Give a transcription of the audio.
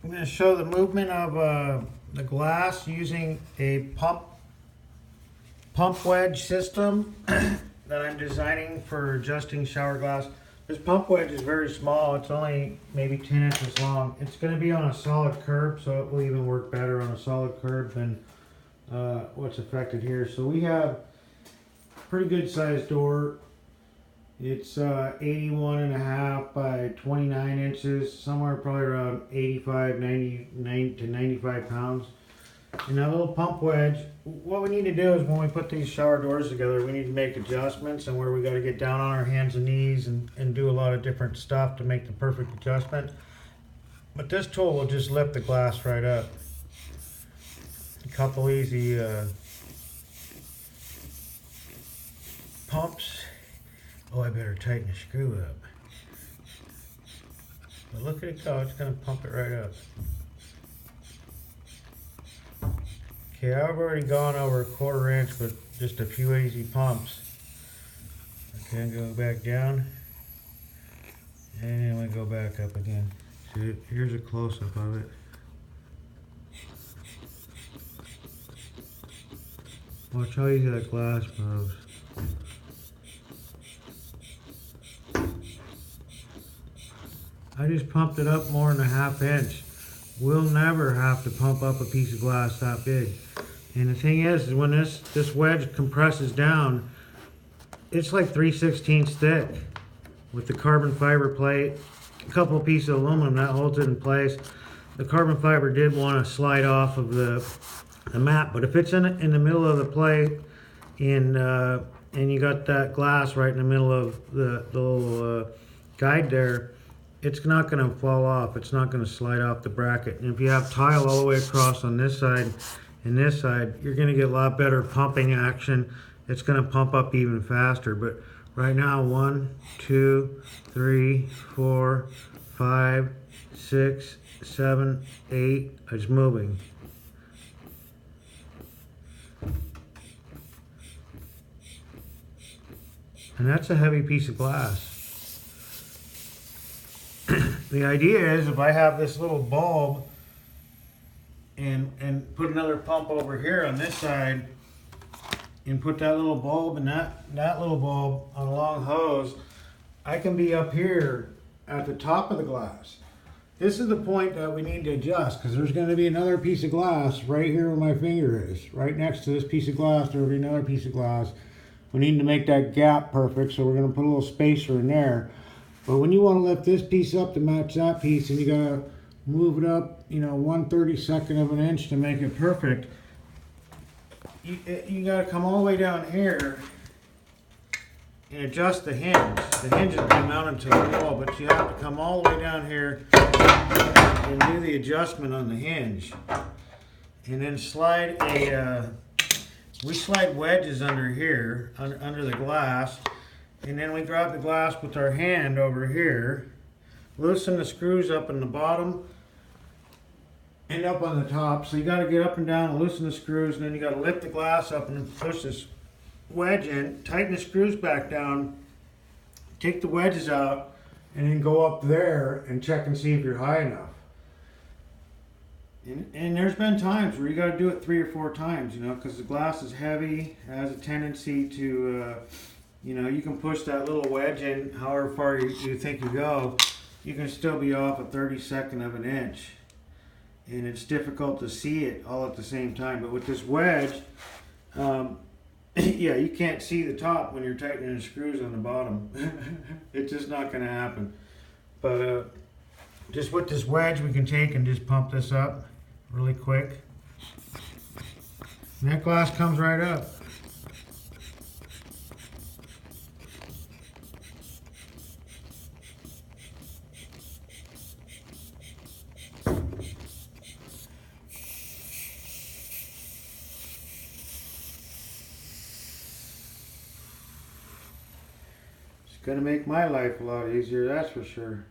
I'm going to show the movement of the glass using a pump wedge system that I'm designing for adjusting shower glass. This pump wedge is very small. It's only maybe 10 inches long. It's going to be on a solid curb, so it will even work better on a solid curb than what's affected here. So we have a pretty good sized door. It's 81.5 by 29 inches, somewhere probably around 85, 90 to 95 pounds. And that little pump wedge, what we need to do is when we put these shower doors together, we need to make adjustments, and where we got to get down on our hands and knees and do a lot of different stuff to make the perfect adjustment. But this tool will just lift the glass right up. A couple easy pumps. Oh, I better tighten the screw up. But look at it go, it's going to pump it right up. Okay, I've already gone over 1/4 inch with just a few easy pumps. Okay, go back down. And we go back up again. See, here's a close-up of it. Watch how easy that glass moves. I just pumped it up more than a 1/2 inch. We'll never have to pump up a piece of glass that big. And the thing is when this wedge compresses down, it's like 3/16 thick with the carbon fiber plate, a couple of pieces of aluminum that holds it in place. The carbon fiber did want to slide off of the mat, but if it's in the middle of the plate and you got that glass right in the middle of the little guide there, it's not going to fall off. It's not going to slide off the bracket. And if you have tile all the way across on this side and this side, you're going to get a lot better pumping action. It's going to pump up even faster. But right now, 1, 2, 3, 4, 5, 6, 7, 8. It's moving. And that's a heavy piece of glass. The idea is if I have this little bulb and put another pump over here on this side and put that little bulb and that little bulb on a long hose, I can be up here at the top of the glass. This is the point that we need to adjust, because there's going to be another piece of glass right here where my finger is. Right next to this piece of glass, there will be another piece of glass. We need to make that gap perfect, so we're going to put a little spacer in there. But when you want to lift this piece up to match that piece, and you got to move it up, 1/32 of an inch to make it perfect, you got to come all the way down here and adjust the hinge. The hinge has been mounted to the wall, but you have to come all the way down here and do the adjustment on the hinge. And then we slide wedges under here, under the glass. And then we grab the glass with our hand over here, loosen the screws up in the bottom and up on the top. So you got to get up and down and loosen the screws, and then you got to lift the glass up and then push this wedge in, tighten the screws back down, take the wedges out, and then go up there and check and see if you're high enough. And there's been times where you got to do it 3 or 4 times, because the glass is heavy, it has a tendency to you can push that little wedge in however far you think you go. You can still be off a 32nd of an inch. And it's difficult to see it all at the same time. But with this wedge, yeah, you can't see the top when you're tightening the screws on the bottom. It's just not going to happen. But just with this wedge, we can take and just pump this up really quick. And that glass comes right up. It's going to make my life a lot easier, that's for sure.